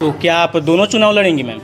तो क्या आप दोनों चुनाव लड़ेंगी मैम?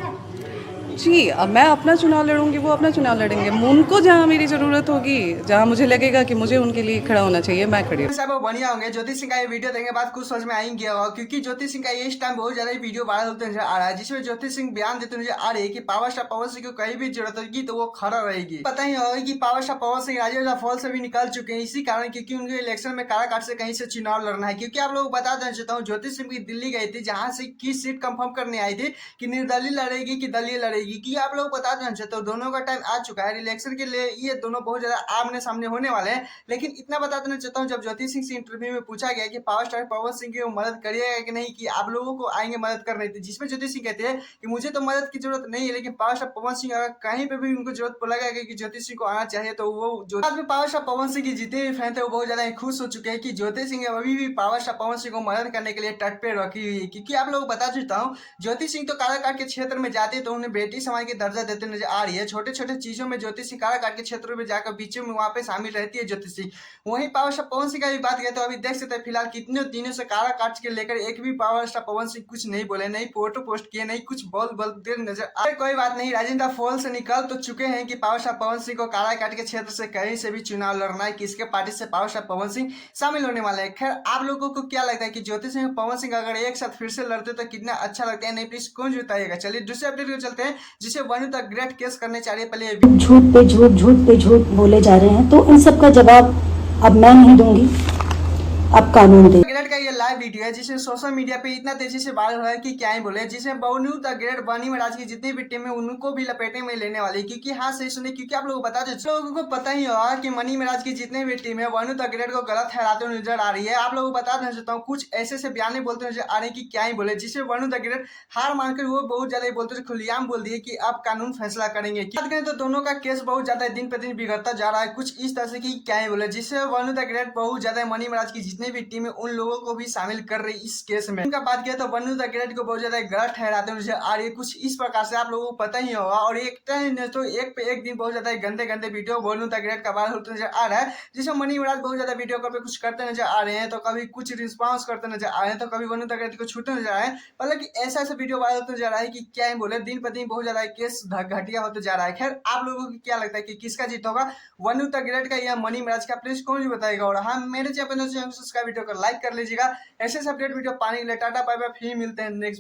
जी, अब मैं अपना चुनाव लड़ूंगी, वो अपना चुनाव लड़ेंगे। उनको जहाँ मेरी ज़रूरत होगी, जहाँ मुझे लगेगा कि मुझे उनके लिए खड़ा होना चाहिए, मैं खड़ी साहब वो बढ़िया होंगे। ज्योति सिंह का ये वीडियो देखने के बाद कुछ समझ में आएंगे होगा, क्योंकि ज्योति सिंह का ये इस टाइम बहुत ज्यादा वीडियो वायरल होते नजर आ रहा है, जिसमें ज्योति सिंह बयान देते नजर आ रही है कि पावर स्टार पवन सिंह को कहीं भी जरूरत होगी तो वो खड़ा रहेगी। पता ही होगा कि power star Pawan Singh Rajendra fall से भी निकल चुके हैं, इसी कारण क्योंकि उनके इलेक्शन में काराकाट से कहीं से चुनाव लड़ना है। क्योंकि आप लोग बता देना चाहता हूँ, ज्योति सिंह भी दिल्ली गई थी, जहां से की सीट कंफर्म करने आई थी कि निर्दलीय लड़ेगी कि दलीय लड़ेगी। कि आप लोग बता देना चाहता हूँ, दोनों का टाइम आ चुका है इलेक्शन के लिए, ये दोनों बहुत ज्यादा आमने सामने होने वाले हैं। लेकिन इतना बता देना चाहता हूँ, जब ज्योति सिंह से इंटरव्यू में पूछा गया कि पावर स्टार पवन सिंह की मदद करिएगा कि नहीं, कि आप लोगों को आएंगे मदद करने थी, जिसमें ज्योति सिंह कहते हैं कि मुझे तो मदद की जरूरत नहीं है, लेकिन पावर स्टार पवन सिंह अगर कहीं पे भी उनको जरूरत लगा कि ज्योति सिंह को आना चाहिए तो वो जो आज में पावर स्टार पवन सिंह की जितने भी फैन थे वो बहुत ज्यादा खुश हो चुके हैं कि ज्योति सिंह अभी भी पावर स्टार पवन सिंह को मदद करने के लिए तट पे रखी हुई है। क्योंकि आप लोग बता देता हूँ, ज्योति सिंह तो काराकाट के क्षेत्र में जाते तो उन्हें बेटी समाज की दर्जा देते नजर आ रही है। छोटे छोटे चीजों में ज्योति सिंह काराकाट के क्षेत्रों में जाकर बीचों में वहां पे शामिल रहती है ज्योति सिंह। वहीं पावर स्टार पवन सिंह का भी बात किया तो अभी देख सकते हैं फिलहाल कितने दिनों से काराकाट के लेकर एक भी पावर स्टार पवन सिंह कुछ नहीं बोले, नहीं फोटो पोस्ट किए, नहीं कुछ बोलते नजर आ रहे। कोई बात नहीं, राजेंद्र फॉल से निकल तो चुके हैं कि पावर स्टार पवन सिंह को काराकाट के क्षेत्र से कहीं से भी चुनाव लड़ना है, किसके पार्टी से पावर स्टार पवन सिंह शामिल होने वाले हैं। खैर आप लोगों को क्या लगता है कि ज्योति सिंह पवन सिंह अगर एक साथ फिर से लड़ते तो कितना अच्छा लगता है? नहीं प्लीज कौन बताइएगा। चलिए दूसरे अपडेट को चलते हैं, जिसे वनु द ग्रेट केस करने चाह रही है। पहले झूठ पे झूठ, झूठ पे झूठ बोले जा रहे हैं, तो इन सब का जवाब अब मैं नहीं दूंगी, अब कानून दे। ग्रेट का ये लाइव वीडियो है जिसे सोशल मीडिया पे इतना तेजी से वायरल हो रहा है कि क्या ही बोले, जिसे वनु द ग्रेट बनी महाराज की जितनी भी टीम है उनको भी लपेटे में लेने वाली। क्योंकि हाँ सही सुने, क्योंकि आप लोग बता दो, लोगों को पता ही होगा कि मनी महाराज की जितनी भी टीम है वनु द ग्रेट को गलत ठहराते हुए नजर आ रही है। आप लोग बता देना चाहता हूँ, कुछ ऐसे से बयान बोलते नजर आ रहे हैं कि क्या ही बोले, जिसे वनु द ग्रेट हार मानकर वो बहुत ज्यादा बोलते खुलेआम बोल दिए कि अब कानून फैसला करेंगे। बात करें तो दोनों का केस बहुत ज्यादा दिन पे दिन बिगड़ता जा रहा है, कुछ इस तरह से कि क्या ही बोले, जिससे वनु द ग्रेट बहुत ज्यादा मनी महाराज की जितनी भी टीम है उन लोगों को भी शामिल कर रही इस केस में। उनका बात किया तो वनु द ग्रेट को बहुत ज्यादा गलत ठहराते हुए आ रही है, कुछ इस प्रकार से आप लोगों को पता ही होगा। और एक तो एक पे एक दिन बहुत ज्यादा गंदे गंदे वीडियो वनु द ग्रेट का वायरल होते नजर आ रहा है, जिसमें मनी महाराज बहुत ज्यादा वीडियो कॉल पे कुछ करते नजर आ रहे हैं, तो कभी कुछ रिस्पॉन्स करते नजर आ रहे हैं, तो कभी वनु द ग्रेट को छूटते नजर आ रहे हैं। मतलब कि ऐसा ऐसा वीडियो वायरल होते नजर आ रहा है कि क्या ही बोले, दिन पर दिन बहुत ज्यादा केस घटिया होते जा रहा है। खैर आप लोगों को क्या लगता है कि किसका जीत होगा, वनु द ग्रेट का या मनी महाराज का? प्लीज कौन बताएगा। और हाँ, मेरे चैनल सब्सक्राइब वीडियो को लाइक कर लीजिएगा। ऐसे अपडेट वीडियो पाने के लिए टाटा बाय बाय, फिर मिलते हैं नेक्स्ट।